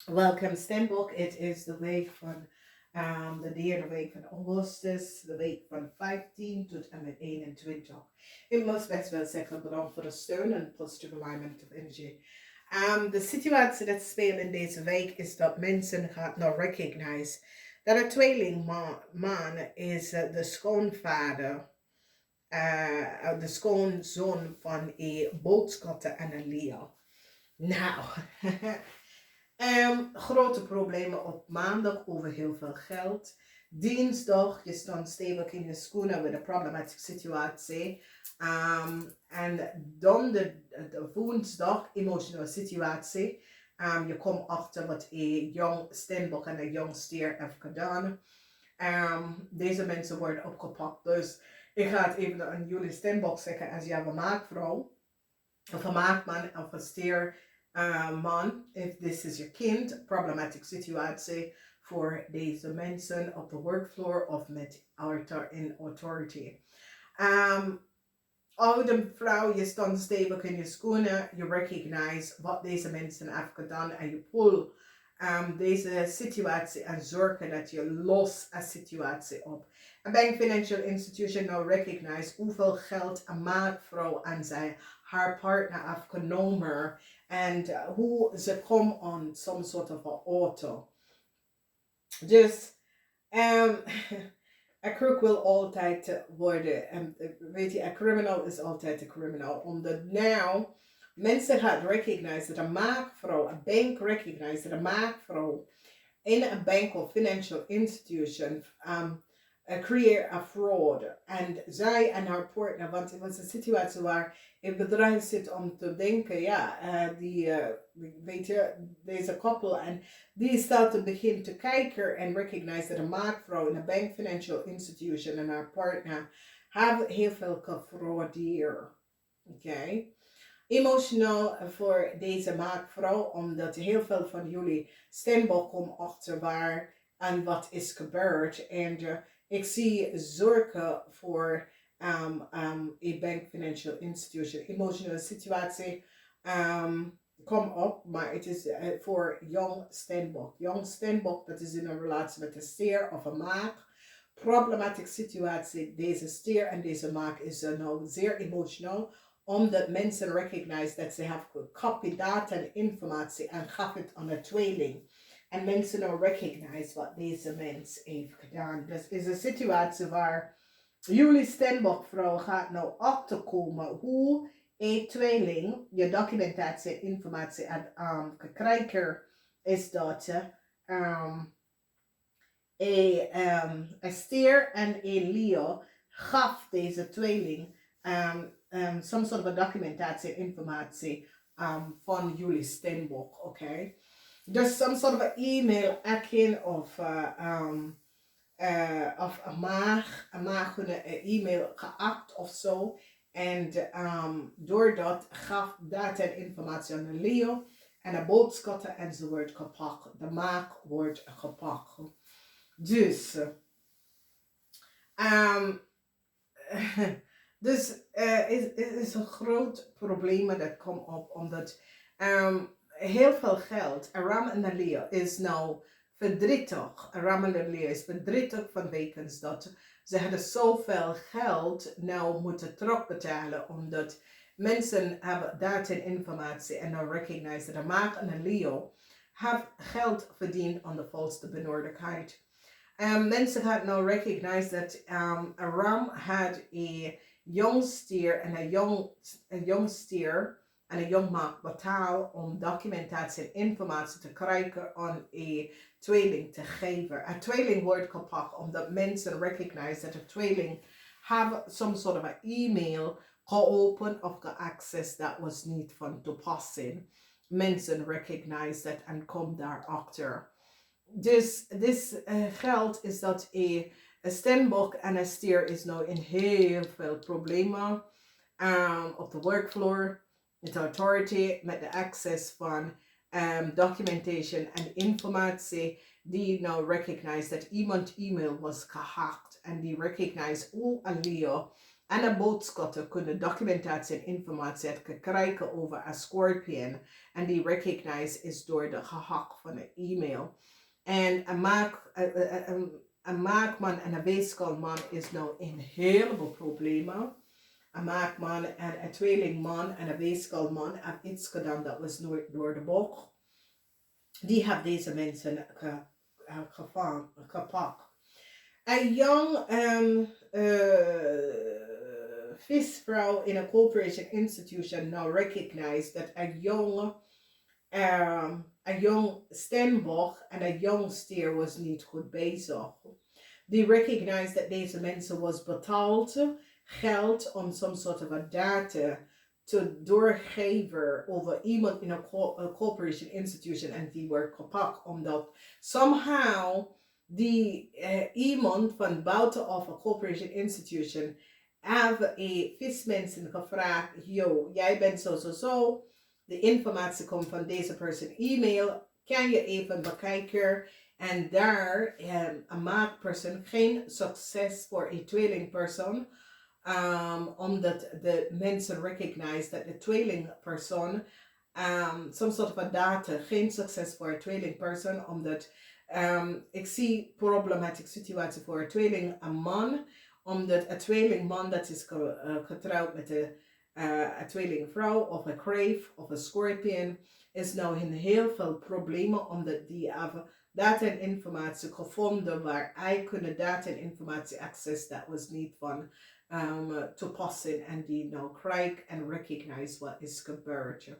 Welkom Steenbok. Het is de week van de derde week van augustus, de week van 15 tot en met 21. Ik moet best wel zeggen bedankt voor de steun en positive alignment of energy. De situatie dat speelt in deze week is dat mensen gaan nou recognize dat een tweelingman is de schoonvader, de schoonzoon van een boodschatter en een leer. Nou, grote problemen op maandag over heel veel geld. Dinsdag, je stond stevig in je schoenen met een problematische situatie. En dan de woensdag, emotionele situatie. Je komt achter wat een jong Steenbok en een jong stier heeft gedaan. Deze mensen worden opgepakt. Dus ik ga het even aan jullie Steenbok zeggen. Als je hebt een maakvrouw, of een maakman, of een stier man, if this is your kind, problematic situatie voor deze mensen op de workfloor of met in authority. Oude vrouw, je stond stevig in je schoenen, je recognize wat deze mensen hebben gedaan en je pull deze situatie en zorgen dat je los een situatie op. Een bank financial institution nou recognize hoeveel geld een maakvrouw en haar partner heeft genomen en hoe ze komt aan some sort of een auto. Dus een crook wil altijd worden. Weet je, een criminal is altijd een criminal. Omdat nou mensen gaan recognize dat een maakvrouw, een bank recognize dat een maakvrouw in een bank of financial institution creëer a fraud. En zij en haar partner, want het was een situatie waar het bedrijf zit om te denken, ja, weet je, deze koppel, en die staat te begin te kijken en recognize dat een maakvrouw in een bank financial institution en haar partner hebben heel veel gefraudeerd. Oké. Emotioneel voor deze maakvrouw, omdat heel veel van jullie Steenbok komen achter waar en wat is gebeurd. En ik zie zorgen voor een bank financial institution. Emotionele situatie kom op, maar het is voor jong Steenbok. Jong Steenbok, dat is in een relatie met een stier of een maak. Problematische situatie, deze stier en deze maak is nou zeer emotioneel, omdat mensen recognize dat ze hebben gecopy data en informatie en gaf het aan een tweeling. En mensen nou recognize wat deze mens heeft gedaan. Dus is een situatie waar jullie Steenbok vrouw gaat nou achterkomen hoe een tweeling je documentatie en informatie aan gekregen is dat een stier en een leeuw gaf deze tweeling some sort of documentatie en informatie van jullie Steenbok, oké? Okay? Dus some sort of e-mail akin of een maag een e-mail geact of zo. En doordat gaf data en informatie aan de leeuw en de boodschappen en ze wordt gepakt. De maag wordt gepakt. Dus, dus is een groot probleem dat komt op, omdat heel veel geld, Aram en Nalia is nou verdrietig. Aram en Nalia is verdrietig vanwege dat ze hadden zoveel geld nou moeten terugbetalen, omdat mensen hebben data en informatie en nou recognize dat Aram en Nalia hebben geld verdiend aan de valse benodigdheid. Mensen gaan nou recognize dat Aram had een jong stier en een jong stier en een jong maak betaal om documentatie en informatie te krijgen aan een tweeling te geven. Een tweeling wordt gepakt omdat mensen recognize dat een tweeling have some sort of an e-mail geopend of geaccessed dat was niet van toepassing. Mensen recognize dat en komen daarachter. Dus geld is dat een Steenbok en een stier is nou in heel veel problemen op de workfloor, met de authority, met de access van documentation en informatie die nou recognize dat iemand e-mail was gehackt en die recognize hoe een Leo en een boodschatter kunnen documentatie en informatie krijgen over een scorpion. En die recognize is door de gehak van een e-mail. En een maakman en een weeskalman is nou een heleboel problemen. Een maakman en een tweelingman en een weeskalman hebben iets gedaan dat was nooit door de bocht. Die hebben deze mensen gepakt. Een jong visvrouw in een corporation institution now recognized dat een jong Steenbok en een jong stier was niet goed bezig. Die recognized dat deze mensen was betaald geld om some sort of a data te doorgeven over iemand in een corporation institution en die werd gepakt omdat somehow die iemand van buitenaf een corporation institution hebben vismensen gevraagd, yo, jij bent zo, de informatie komt van deze persoon e-mail, kan je even bekijken en daar een maakpersoon geen succes voor een tweelingpersoon, omdat de mensen recognize dat de tweelingpersoon some sort of a data geen succes voor een tweelingpersoon, omdat ik zie problematische situatie voor een tweeling een man, omdat een tweelingman dat is getrouwd met een tweelingvrouw of een crave of een scorpion is nou in heel veel problemen omdat die hebben data en informatie gevonden waar hij kunnen data en informatie access dat was niet van toepassing en die nou krijgt en recognize wat is gebeurd.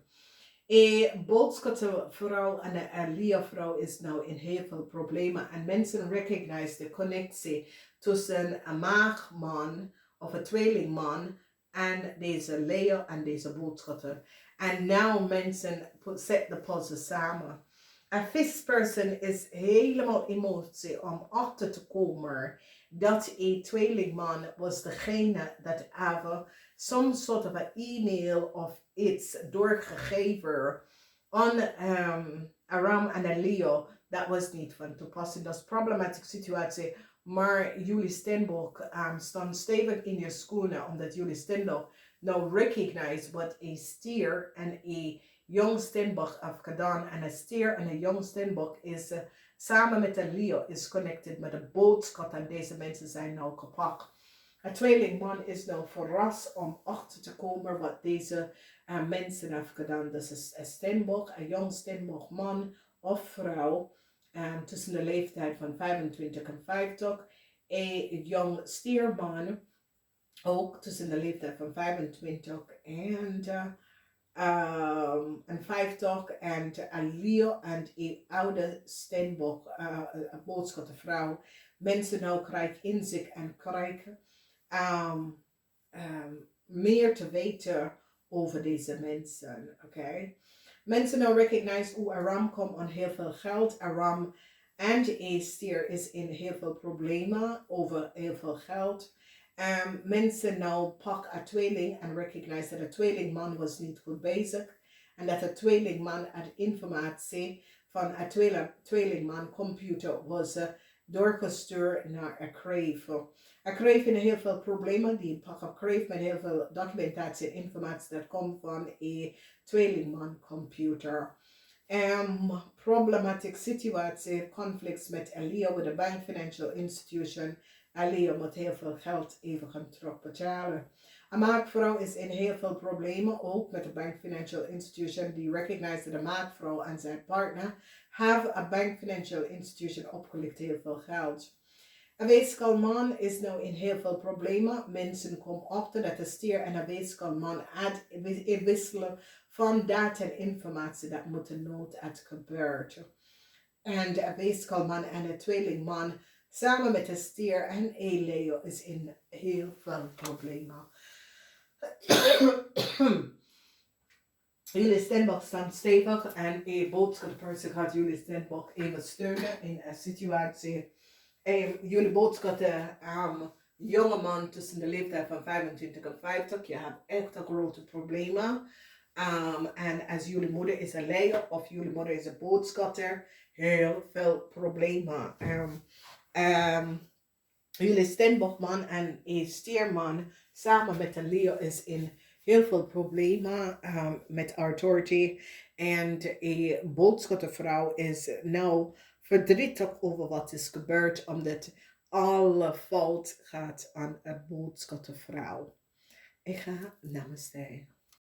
Een boodschappenvrouw en een leervrouw is nou in heel veel problemen en mensen recognize de connectie tussen een maagman of een tweelingman en deze leer en deze boodschapper. En nou mensen zetten de puzzel samen. Een visperson is helemaal emotie om achter te komen dat een tweelingman was degene dat hebben some sort of an e-mail of iets doorgegeven aan Aram en een Leo. Dat was niet van toepassing. Dat is een problematische situatie. Maar jullie Steenbok staan stevig in je schoenen omdat jullie Steenbok nou recognize wat een stier en een jong Steenbok heeft gedaan. En een stier en een jong Steenbok is samen met een Leo is connected met de boodschap en deze mensen zijn nou gepakt. Een tweelingman is nou verrast om achter te komen wat deze mensen hebben gedaan. Dus een Steenbok, een jong Steenbok man of vrouw tussen de leeftijd van 25 en 50. Een jong stierman ook tussen de leeftijd van 25 en 50 en een Leo en een oude Steenbok, een boodschappenvrouw. Mensen nou krijgen inzicht en krijgen meer te weten over deze mensen. Okay? Mensen nou recognize hoe Aram komt aan heel veel geld. Aram en een stier is in heel veel problemen over heel veel geld. Mensen nou pak een tweeling en recognize dat de tweelingman was niet goed bezig. En dat de tweelingman uit informatie van een tweelingman computer was doorgestuurd naar een crave. Een crave in heel veel problemen. Die pak een crave met heel veel documentatie en informatie dat komt van een tweelingman computer. Problematische situatie, conflicts met Elia with a bank financial institution. Elia moet heel veel geld even gaan terugbetalen. Een maakvrouw is in heel veel problemen, ook met de bank financial institution. Die recognize de maakvrouw en zijn partner hebben een bank financial institution opgelicht heel veel geld. Een weeskalman is nou in heel veel problemen. Mensen komen achter dat de stier en een weeskalman wisselen van data en informatie dat moet nooit uit gebeurt. En de weeskalman en de tweelingman samen met de stier en een Leo is in heel veel problemen. Jullie Steenbok staan stevig en een boodschapperson gaat jullie Steenbok even steunen in een situatie. Jullie boodschappen jongeman tussen de leeftijd van 25 en 50. Je hebt echt een grote problemen. En als jullie moeder is een leider of jullie moeder is een boodschapper, heel veel problemen. jullie Steenbokman en een Steerman samen met een Leo is in heel veel problemen met authority. En een boodschappenvrouw is nou verdrietig over wat is gebeurd, omdat alle fout gaat aan een boodschappenvrouw. Ik ga namaste.